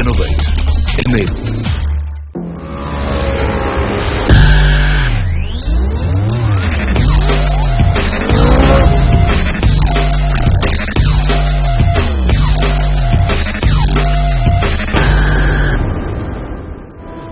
innovate, enable.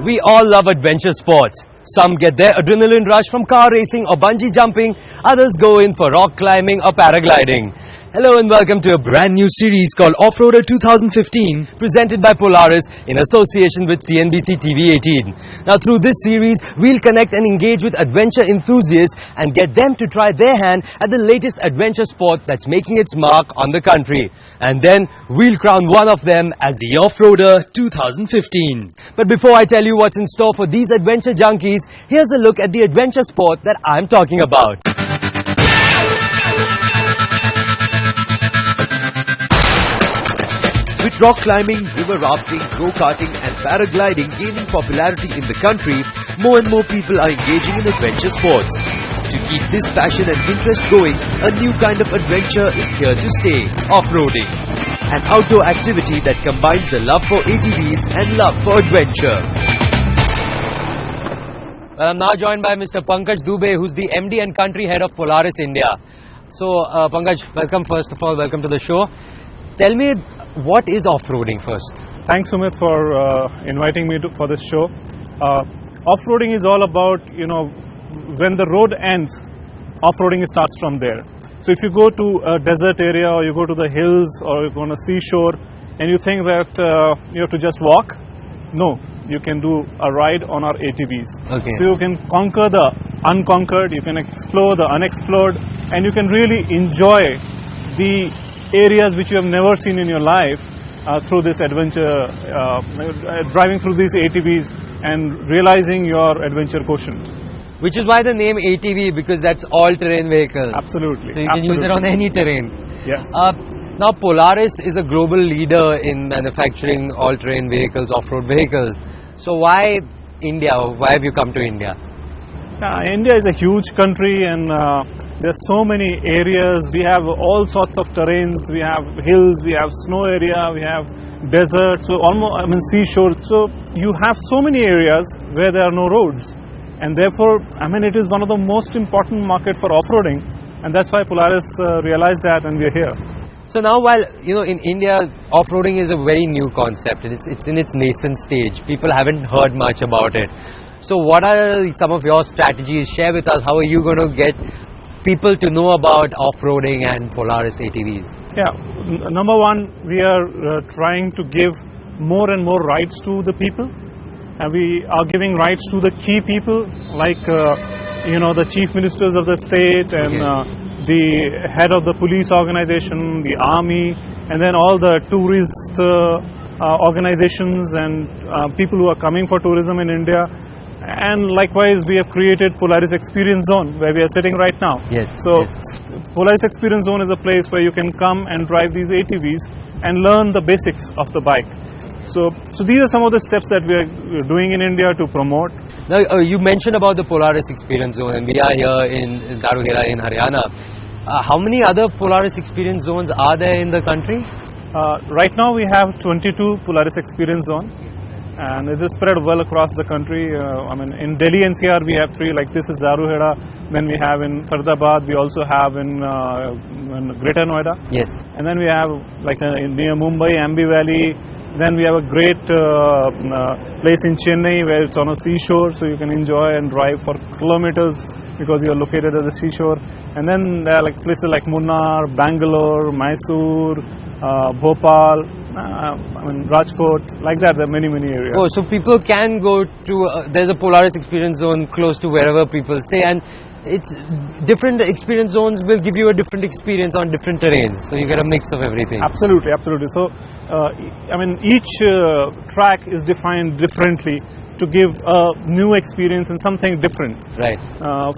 We all love adventure sports. Some get their adrenaline rush from car racing or bungee jumping. Others go in for rock climbing or paragliding. Hello and welcome to a brand new series called Off-Roader 2015, presented by Polaris in association with CNBC TV 18. Now through this series, we'll connect and engage with adventure enthusiasts and get them to try their hand at the latest adventure sport that's making its mark on the country. And then we'll crown one of them as the Off-Roader 2015. But before I tell you what's in store for these adventure junkies, here's a look at the adventure sport that I'm talking about. With rock climbing, river rafting, go-karting and paragliding gaining popularity in the country, more and more people are engaging in adventure sports. To keep this passion and interest going, a new kind of adventure is here to stay: off-roading. An outdoor activity that combines the love for ATVs and love for adventure. Well, I'm now joined by Mr. Pankaj Dubey, who's the MD and country head of Polaris India. So, Pankaj, welcome first of all, welcome to the show. Tell me, what is off-roading first? Thanks, Sumit, for inviting me for this show. Off-roading is all about, when the road ends, off-roading starts from there. So if you go to a desert area or you go to the hills or you go on a seashore and you think that you have to just walk, no, you can do a ride on our ATVs. Okay. So you can conquer the unconquered, you can explore the unexplored, and you can really enjoy the areas which you have never seen in your life through this adventure, driving through these ATVs and realizing your adventure quotient. Which is why the name ATV, because that's all-terrain vehicle. Absolutely. So you can use it on any terrain. Yes. Now Polaris is a global leader in manufacturing all-terrain vehicles, off-road vehicles. So why India? Why have you come to India? India is a huge country and there's so many areas. We have all sorts of terrains. We have hills, we have snow area, we have deserts, so seashore. So you have so many areas where there are no roads. And therefore, it is one of the most important market for off-roading. And that's why Polaris realized that and we're here. So now while, in India, off-roading is a very new concept. It's in its nascent stage. People haven't heard much about it. So what are some of your strategies? Share with us. How are you going to get people to know about off-roading and Polaris ATVs? Yeah, number one, we are trying to give more and more rights to the people. And we are giving rights to the key people like, the chief ministers of the state and the head of the police organization, the army, and then all the tourist organizations and people who are coming for tourism in India. And likewise, we have created Polaris Experience Zone where we are sitting right now. Yes. So, Polaris Experience Zone is a place where you can come and drive these ATVs and learn the basics of the bike. So these are some of the steps that we are doing in India to promote. Now, you mentioned about the Polaris Experience Zone, and we are here in Dharuhera in Haryana. How many other Polaris Experience Zones are there in the country? Right now we have 22 Polaris Experience Zones. And it is spread well across the country. In Delhi NCR we have 3, like this is Dharuhera. Then we have in Faridabad, we also have in Greater Noida. Yes. And then we have near Mumbai, Ambi Valley. Then we have a great place in Chennai where it's on a seashore, so you can enjoy and drive for kilometers because you are located at the seashore. And then there are places like Munnar, Bangalore, Mysore, Bhopal, Rajkot, like that. There are many areas. Oh, so people can go to, there's a Polaris Experience Zone close to wherever people stay, and it's different experience zones will give you a different experience on different terrains, so you get a mix of everything. Absolutely. So, each track is defined differently to give a new experience and something different. Right.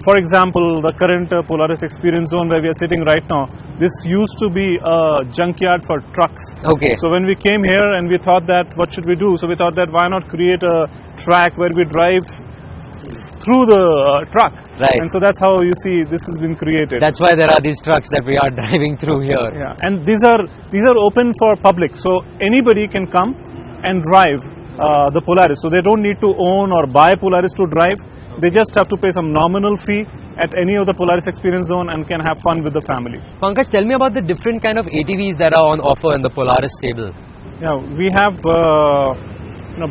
For example, the current Polaris Experience Zone where we are sitting right now, this used to be a junkyard for trucks. Okay. So when we came here and we thought that what should we do? So we thought that why not create a track where we drive through the truck. Right. And so that's how you see this has been created. That's why there are these trucks that we are driving through here. Yeah. And these are open for public. So anybody can come and drive the Polaris. So they don't need to own or buy Polaris to drive. They just have to pay some nominal fee at any of the Polaris Experience Zone and can have fun with the family. Pankaj, tell me about the different kind of ATVs that are on offer in the Polaris stable. Yeah, we have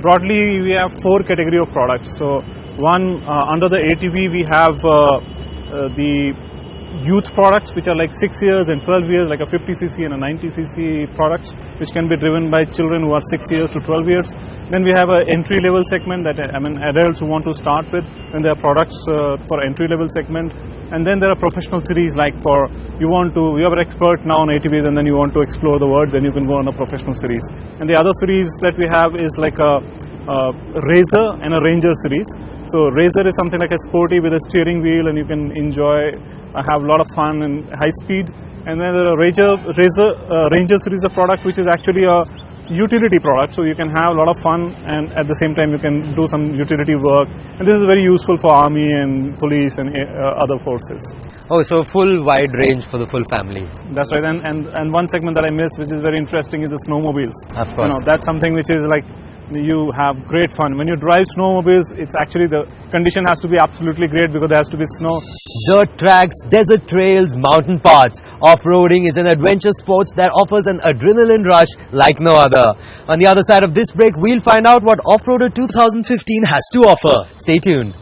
broadly we have 4 category of products. So one, under the ATV we have the youth products, which are like 6 years and 12 years, like a 50cc and a 90cc products, which can be driven by children who are 6 years to 12 years. Then we have an entry level segment, that adults who want to start with, and there are products for entry level segment. And then there are professional series, like for you are an expert now on ATVs and then you want to explore the world, then you can go on a professional series. And the other series that we have is like a Razor and a Ranger series. So Razor is something like a sporty with a steering wheel, and you can enjoy, have a lot of fun and high speed. And then there are Ranger series of product, which is actually a utility product, so you can have a lot of fun and at the same time you can do some utility work, and this is very useful for army and police and other forces. Oh, so full wide range for the full family. That's right. And one segment that I missed, which is very interesting, is the snowmobiles. Of course. That's something which is like, you have great fun. When you drive snowmobiles, it's actually, the condition has to be absolutely great because there has to be snow. Dirt tracks, desert trails, mountain paths. Off-roading is an adventure sports that offers an adrenaline rush like no other. On the other side of this break, we'll find out what Off-Roader 2015 has to offer. Stay tuned.